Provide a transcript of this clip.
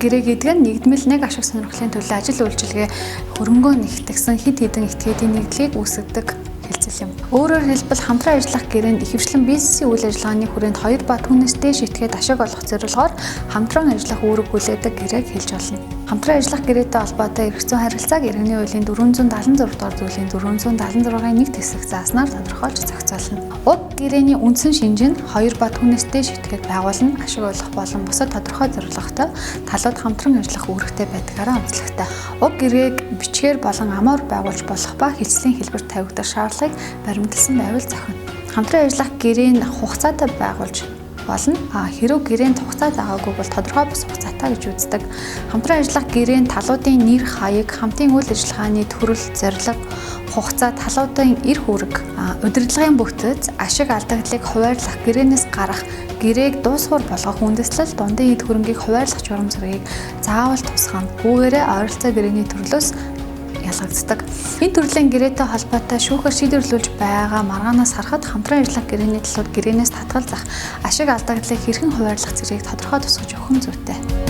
гэрээ гэдэг нь нэгдмэл нэг ашиг сонирхлын төлөө ажил үйлчилгээ хөрөнгөө нэгтгэсэн хэд хэдэн этгээдийн нэгдлийг үүсгэдэг хэлцэл юм. Өөрөөр хэлбэл хамтран ажиллах гэрээнд ихэвчлэн бизнесийн үйл ажиллагааны хүрээнд 2 ба түүнээс дээш этгээд ашиг олох зорилгоор хамтран ажиллах үүрэг хүлээдэг гэрээг хэлж болно. Хамтран ажиллах гэрээтэй холбоотой эрх зүйн харилцааг иргэний хуулийн 476 дугаар зүйлийн 476-ын 1 хэсэг зааснаар тодорхойлж зохицуулна. Уг гэрээний үндсэн шинж нь 2 ба түүнээс дээш этгээд байгуулна, ашиг олох болон бусад тодорхой зорилготой талууд хамтран ажиллах үүрэгтэй байдгаараа онцлогтой. Уг гэрээг бичгээр болон амаар байгуулж болох ба хэлцлийн хэлбэрт тавигдах шаардлагыг баримталсан байвал зохино. Хамтран ажиллах гэрээг хугацаатай байгуулж болно. Хэрв гэрээнд хугацаа заагаагүй бол тодорхой бус хугацаатай гэж үздэг. Хамтран ажиллах гэрээнд талуудын нэр, хаяг, хамтын үйл ажиллагааны төрөл, зорилго, хугацаа, талуудын эрх үүрэг, удирдлагын бүтэц, ашиг алдагдлыг хуваарлах, гэрээнээс гарах, гэрээг дуусгуур болгох үндэслэл, дундын эд хөрөнгийг хуваарлах журам зэргийг заавал тусгана. Үүгээрээ ойролцоо гэрээний төрлөөс ялгагддаг. Энэ төрлийн гэрээтэй холбоотой шүүхээр шийдвэрлүүлж байгаа маргаанаас харахад хамтран ажиллах гэрээний талууд гэрээнээс татгалзах, ашиг алдагдлыг хэрхэн хуваарлах зэргийг тодорхой тусгаж өгөх нь зүйтэй.